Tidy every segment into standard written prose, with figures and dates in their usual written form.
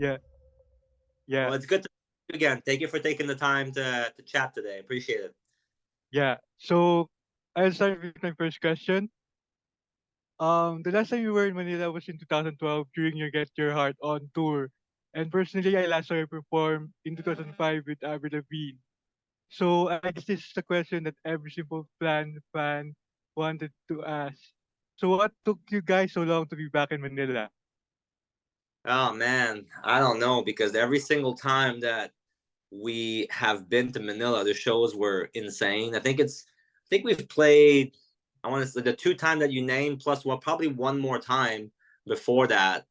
Yeah, yeah, Well, it's good to see you again. Thank you for taking the time to chat today. Appreciate it. yeah. So I'll start with my first question. The last time you were in Manila was in 2012 during your Get Your Heart on tour. And personally, I last saw you perform in 2005 with Avril Lavigne. So I guess this is a question that every Simple Plan fan wanted to ask. So what took you guys so long to be back in Manila? Oh man, I don't know because every single time that we have been to Manila, the shows were insane. I think we've played. I want to say the two time that you named plus well probably one more time before that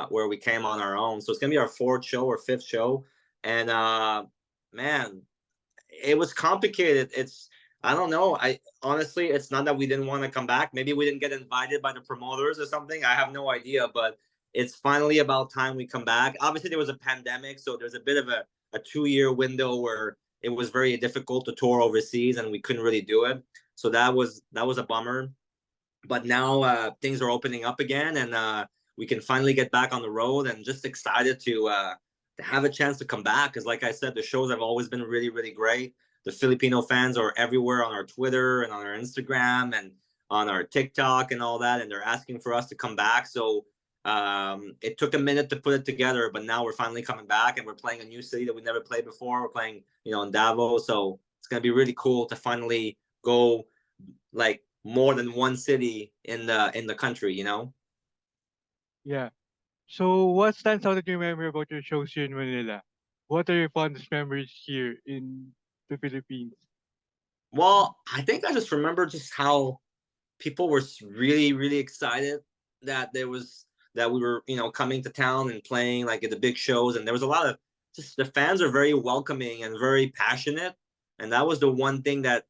where we came on our own. So it's gonna be our fourth show or fifth show, and man, it was complicated. It's I don't know. I honestly, it's not that we didn't want to come back. Maybe we didn't get invited by the promoters or something. I have no idea, but it's finally about time we come back. Obviously, there was a pandemic, so there's a bit of a 2 year window where it was very difficult to tour overseas, and we couldn't really do it. So that was a bummer. But now things are opening up again, and we can finally get back on the road. And just excited to have a chance to come back because, like I said, the shows have always been really, really great. The Filipino fans are everywhere on our Twitter and on our Instagram and on our TikTok and all that, and they're asking for us to come back. So it took a minute to put it together, but now we're finally coming back, and we're playing a new city that we never played before. We're playing, in Davao, so it's gonna be really cool to finally go like more than one city in the country. Yeah. So what stands out that you remember about your shows here in Manila? What are your fondest memories here in the Philippines? Well, I think I just remember just how people were really really excited that there was that we were coming to town and playing like at the big shows, and there was a lot of just the fans are very welcoming and very passionate. And that was the one thing that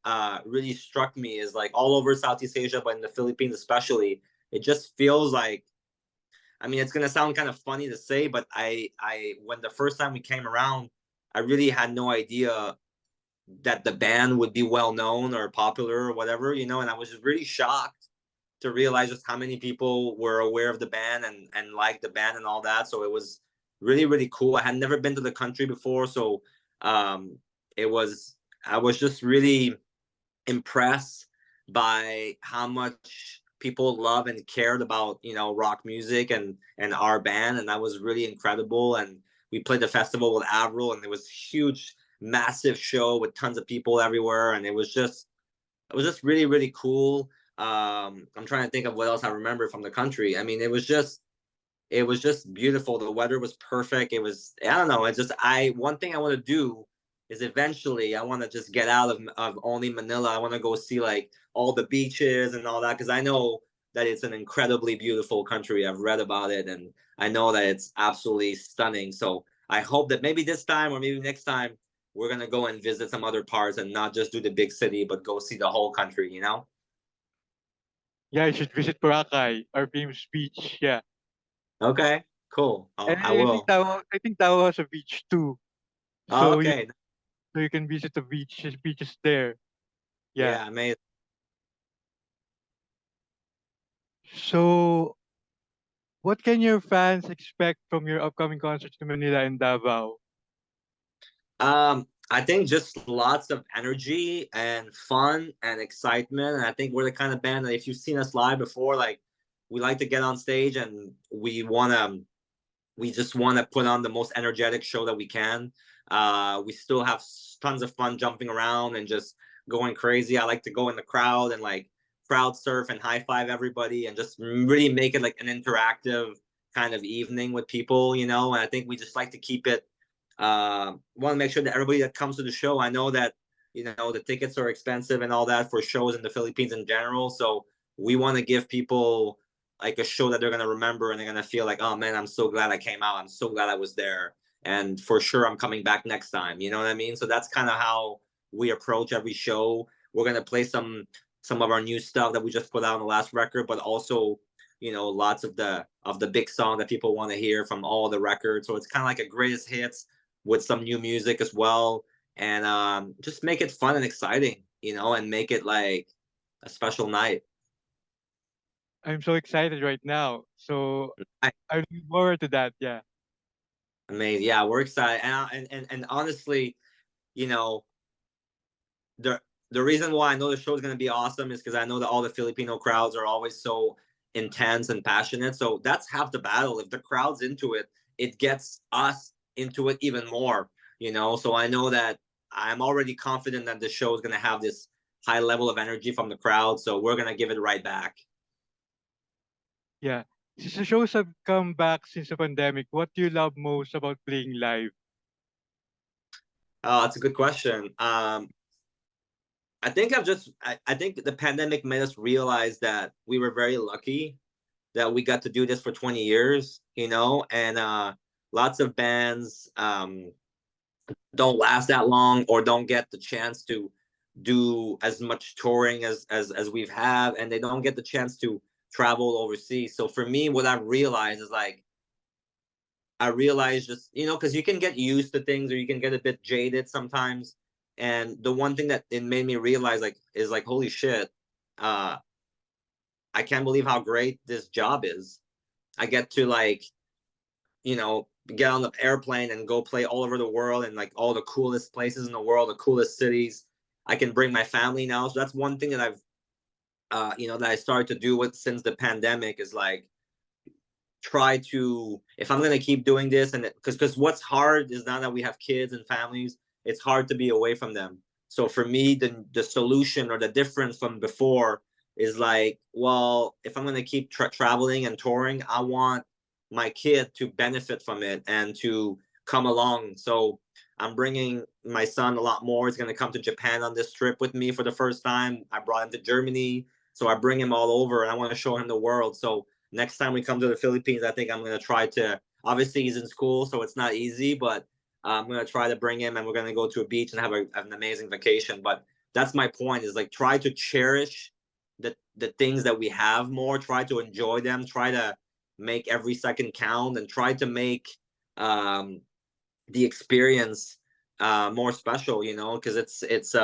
really struck me is like all over Southeast Asia, but in the Philippines especially, it just feels like, I mean, it's gonna sound kind of funny to say, but I when the first time we came around, I really had no idea that the band would be well known or popular or whatever, and I was just really shocked to realize just how many people were aware of the band and liked the band and all that. So it was really, really cool. I had never been to the country before, so um it was I was just really impressed by how much people love and cared about rock music and our band, and that was really incredible. And we played the festival with Avril, and it was huge, massive show with tons of people everywhere, and it was just really really cool. I'm trying to think of what else I remember from the country. I mean, it was just beautiful. The weather was perfect. It was, I don't know. It's just I one thing I want to do is eventually I want to just get out of only Manila. I want to go see like all the beaches and all that because I know that it's an incredibly beautiful country. I've read about it and I know that it's absolutely stunning. So I hope that maybe this time or maybe next time we're gonna go and visit some other parts and not just do the big city, but go see the whole country. Yeah, you should visit Boracay, our famous beach. Yeah. Okay, cool. And I I think will. Davao has a beach too. So you Okay. so you can visit the beaches there. Yeah. Yeah, amazing. So what can your fans expect from your upcoming concerts in Manila and Davao? I think just lots of energy and fun and excitement. And I think we're the kind of band that if you've seen us live before, like we like to get on stage and we just want to put on the most energetic show that we can. We still have tons of fun jumping around and just going crazy. I like to go in the crowd and like crowd surf and high five everybody and just really make it like an interactive kind of evening with people. And I think we just like to keep it. Want to make sure that everybody that comes to the show, I know that the tickets are expensive and all that for shows in the Philippines in general. So we want to give people like a show that they're gonna remember and they're gonna feel like, oh man, I'm so glad I came out. I'm so glad I was there, and for sure I'm coming back next time. You know what I mean? So that's kind of how we approach every show. We're gonna play some of our new stuff that we just put out on the last record, but also lots of the big song that people want to hear from all the records. So it's kind of like a greatest hits with some new music as well, and just make it fun and exciting, and make it like a special night. I'm so excited right now. So I look forward to that. Yeah. Amazing. Yeah, we're excited, and honestly, you know, the the reason why I know the show is going to be awesome is because I know that all the Filipino crowds are always so intense and passionate. So that's half the battle. If the crowd's into it, it gets us into it even more. So I know that I'm already confident that the show is going to have this high level of energy from the crowd. So we're going to give it right back. Yeah. Since the shows have come back since the pandemic, what do you love most about playing live? Oh, that's a good question. I think the pandemic made us realize that we were very lucky that we got to do this for 20 years, and lots of bands don't last that long or don't get the chance to do as much touring as we've had, and they don't get the chance to travel overseas. So for me, what I've realized is like I realized just because you can get used to things or you can get a bit jaded sometimes. And the one thing that it made me realize like is like holy shit, uh, I can't believe how great this job is. I get to like get on the airplane and go play all over the world and like all the coolest places in the world, the coolest cities. I can bring my family now, so that's one thing that I've that I started to do with since the pandemic is like try to if I'm gonna keep doing this and because what's hard is now that we have kids and families, it's hard to be away from them. So for me, the solution or the difference from before is like, well, if I'm gonna keep traveling and touring, I want my kid to benefit from it and to come along. So I'm bringing my son a lot more. He's gonna come to Japan on this trip with me for the first time. I brought him to Germany, so I bring him all over and I want to show him the world. So next time we come to the Philippines, I think I'm going to try to. Obviously, he's in school, so it's not easy, but I'm going to try to bring him, and we're going to go to a beach and have an amazing vacation. But that's my point: is like try to cherish the things that we have more. Try to enjoy them. Try to make every second count, and try to make um, the experience more special. Because it's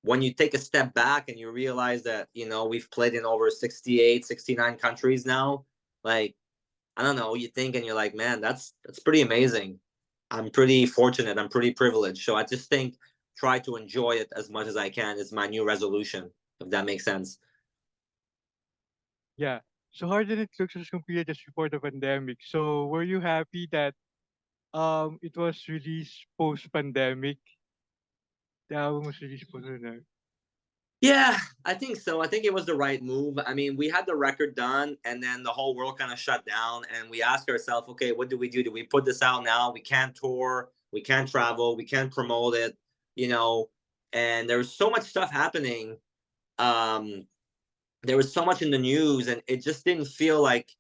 when you take a step back and you realize that we've played in over 68, 69 countries now, like I don't know, you think and you're like, man, that's pretty amazing. I'm pretty fortunate, I'm pretty privileged, so I just think try to enjoy it as much as I can is my new resolution, if that makes sense. Yeah. So Hard Than It Looks was completed just before the pandemic. So were you happy that it was released post pandemic? The album was released post pandemic. Yeah, I think so. I think it was the right move. I mean, we had the record done and then the whole world kind of shut down and we asked ourselves, okay, what do we do? Do we put this out now? We can't tour, we can't travel, we can't promote it, you know, and there was so much stuff happening. Um, there was so much in the news and it just didn't feel like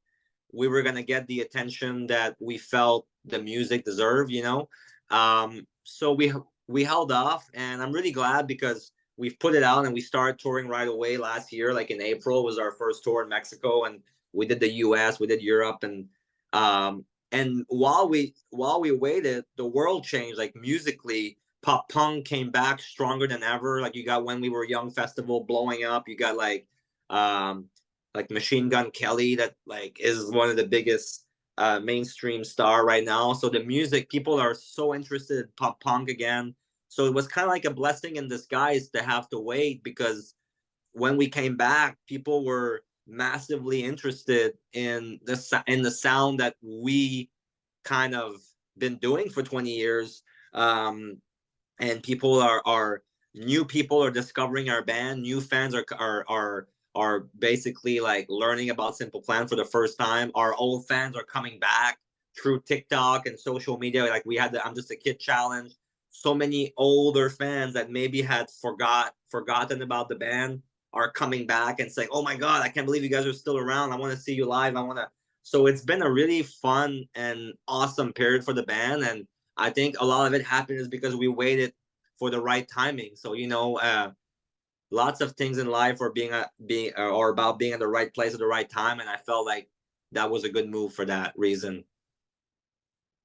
we were going to get the attention that we felt the music deserved. So we held off and I'm really glad because we've put it out and we started touring right away last year. Like in April was our first tour in Mexico and we did the US, we did Europe, and while we waited, the world changed. Like musically, pop punk came back stronger than ever. Like you got When We Were Young festival blowing up. You got um like Machine Gun Kelly that like is one of the biggest mainstream star right now. So the music, people are so interested in pop punk again. So it was kind of like a blessing in disguise to have to wait because when we came back, people were massively interested in the sound that we kind of been doing for 20 years. And people are new people are discovering our band. New fans are basically like learning about Simple Plan for the first time. Our old fans are coming back through TikTok and social media. Like we had the I'm Just a Kid challenge. So many older fans that maybe had forgotten about the band are coming back and saying, "Oh my god, I can't believe you guys are still around. I want to see you live. I want to." So it's been a really fun and awesome period for the band, and I think a lot of it happened is because we waited for the right timing. So lots of things in life are being or about being at the right place at the right time, and I felt like that was a good move for that reason.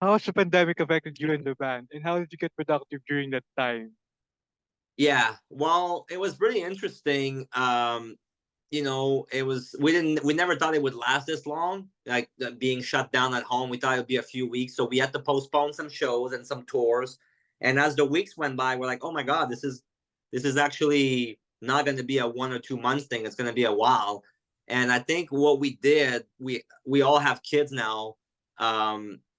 How has the pandemic affected you and the band? And how did you get productive during that time? Yeah, well, it was pretty interesting. it was we never thought it would last this long. Like being shut down at home, we thought it would be a few weeks, so we had to postpone some shows and some tours. And as the weeks went by, we're like, oh my god, this is actually not going to be a 1 or 2 months thing. It's going to be a while. And I think what we did, we all have kids now,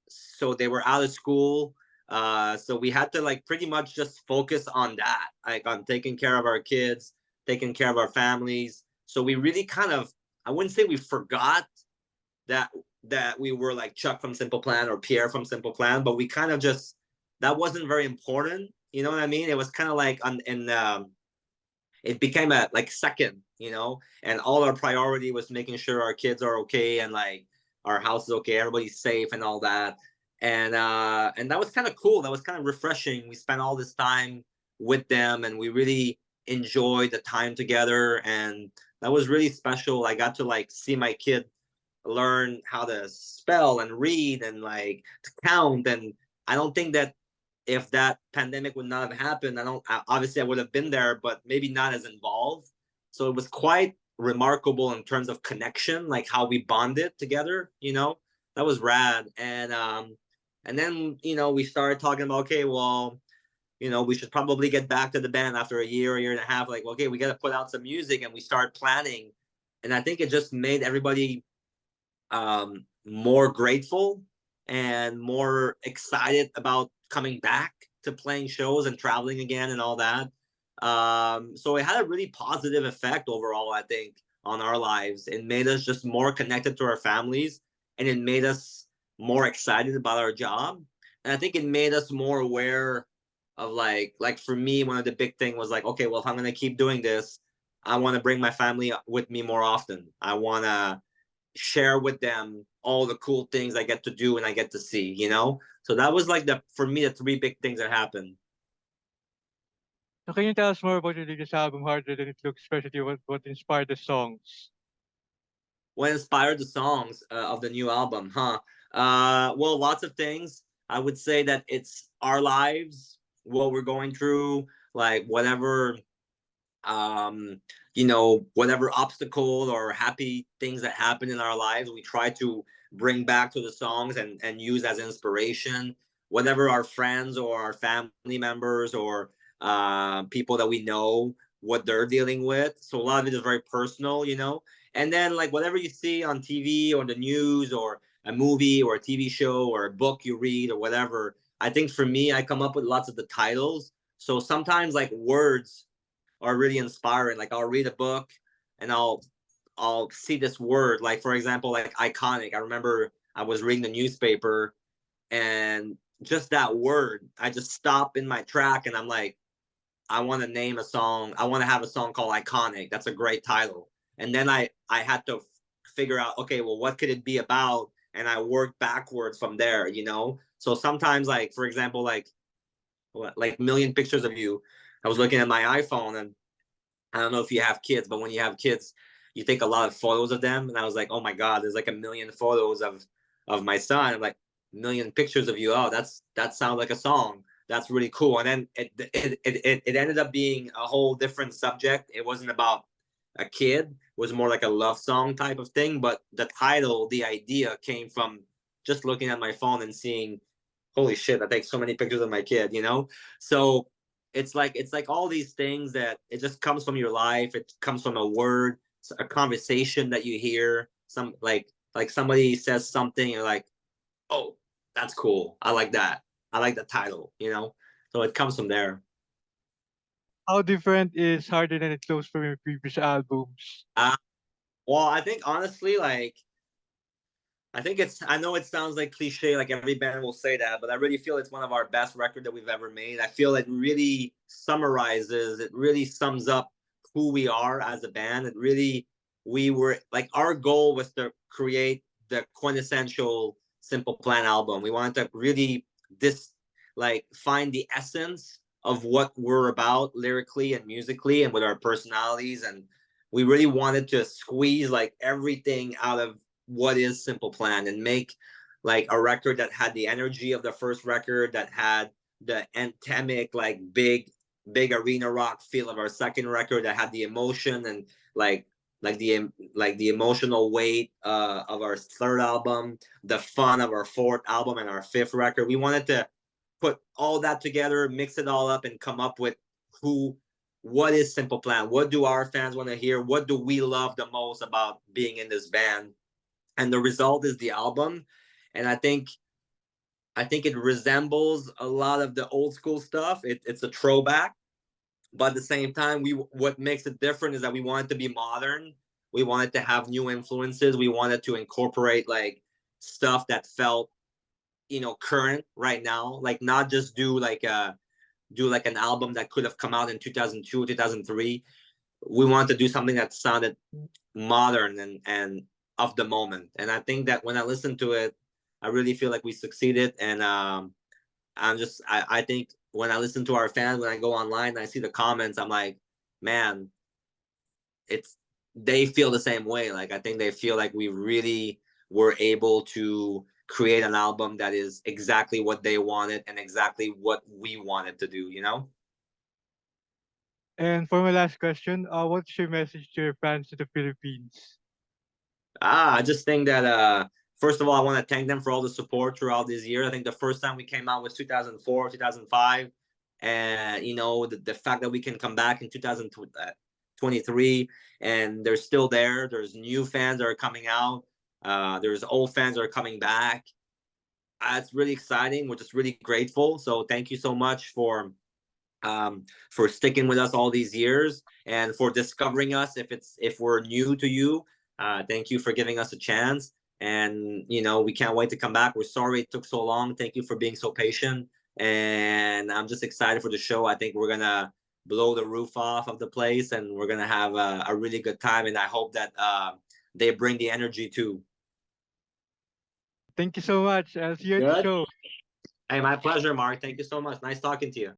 so they were out of school. So we had to like pretty much just focus on that, like on taking care of our kids, taking care of our families. So we really kind of, I wouldn't say we forgot that we were like Chuck from Simple Plan or Pierre from Simple Plan, but we kind of just, that wasn't very important. You know what I mean? It was kind of like it became a like second, and all our priority was making sure our kids are okay and like our house is okay, everybody's safe and all that. And that was kind of cool. That was kind of refreshing. We spent all this time with them and we really enjoyed the time together, and that was really special. I got to like see my kid learn how to spell and read and like to count. And I don't think that if that pandemic would not have happened, obviously I would have been there, but maybe not as involved. So it was quite remarkable in terms of connection, like how we bonded together. That was rad. And then we started talking about, okay, well, we should probably get back to the band after a year and a half. Like, okay, we got to put out some music, and we start planning. And I think it just made everybody more grateful and more excited about coming back to playing shows and traveling again and all that. So it had a really positive effect overall, I think, on our lives. It made us just more connected to our families, and it made us more excited about our job. And I think it made us more aware of like for me, one of the big thing was like, okay, well, if I'm gonna keep doing this, I want to bring my family with me more often. I want to share with them all the cool things I get to do and I get to see. So that was like for me, the three big things that happened. So can you tell us more about your latest album, Harder Than It Looks, especially what inspired the songs? What inspired the songs of the new album, huh? Well, lots of things. I would say that it's our lives, what we're going through, like um, whatever obstacle or happy things that happen in our lives, we try to bring back to the songs and use as inspiration. Whatever our friends or our family members or people that we know, what they're dealing with. So a lot of it is very personal. And then like whatever you see on TV or the news or a movie or a TV show or a book you read or whatever. I think for me, I come up with lots of the titles. So sometimes like words are really inspiring. Like I'll read a book and I'll see this word. Like for example, like iconic. I remember I was reading the newspaper and just that word, I just stop in my track and I'm like, I want to name a song. I want to have a song called Iconic. That's a great title. And then I had to figure out, okay, well, what could it be about? And I worked backwards from there. So sometimes, like for example, like Million Pictures of You. I was looking at my iPhone, and I don't know if you have kids, but when you have kids, you take a lot of photos of them. And I was like, oh my god, there's like a million photos of my son. I'm like, Million Pictures of You. Oh, that sounds like a song. That's really cool. And then it ended up being a whole different subject. It wasn't about a kid. It was more like a love song type of thing. But the title, the idea came from just looking at my phone and seeing, holy shit, I take so many pictures of my kid. So it's like all these things that it just comes from your life. It comes from a word, a conversation that you hear. Some like somebody says something, you're like, oh, that's cool. I like that. I like the title. So it comes from there. How different is Harder Than It Looks from your previous albums? Uh, well, I think honestly, like I know it sounds like cliche, like every band will say that, but I really feel it's one of our best records that we've ever made. I feel it really sums up who we are as a band. We were like, our goal was to create the quintessential Simple Plan album. We wanted to really this like find the essence of what we're about lyrically and musically and with our personalities. And we really wanted to squeeze like everything out of what is Simple Plan and make like a record that had the energy of the first record, that had the anthemic, like big arena rock feel of our second record, that had the emotion and like like the emotional weight of our third album, the fun of our fourth album, and our fifth record. We wanted to put all that together, mix it all up, and come up with what is Simple Plan? What do our fans want to hear? What do we love the most about being in this band? And the result is the album. And I think it resembles a lot of the old school stuff. It's a throwback, but at the same time, what makes it different is that we wanted to be modern. We wanted to have new influences. We wanted to incorporate like stuff that felt current right now, like not just do like an album that could have come out in 2002, 2003. We wanted to do something that sounded modern and of the moment. And I think that when I listen to it, I really feel like we succeeded. And I think when I listen to our fans, when I go online and I see the comments, I'm like, man, it's they feel the same way. Like I think they feel like we really were able to create an album that is exactly what they wanted and exactly what we wanted to do, you know? And for my last question, what's your message to your fans in the Philippines? I just think that first of all, I want to thank them for all the support throughout this year. I think the first time we came out was 2004, 2005, and the fact that we can come back in 2023 and they're still there. There's new fans that are coming out. There's old fans that are coming back. It's really exciting. We're just really grateful. So thank you so much for sticking with us all these years and for discovering us. If we're new to you, thank you for giving us a chance. And we can't wait to come back. We're sorry it took so long. Thank you for being so patient. And I'm just excited for the show. I think we're gonna blow the roof off of the place, and we're gonna have a really good time. And I hope that they bring the energy too. Thank you so much. I'll see you at the Good. show. Hey, my pleasure, Mark. Thank you so much. Nice talking to you.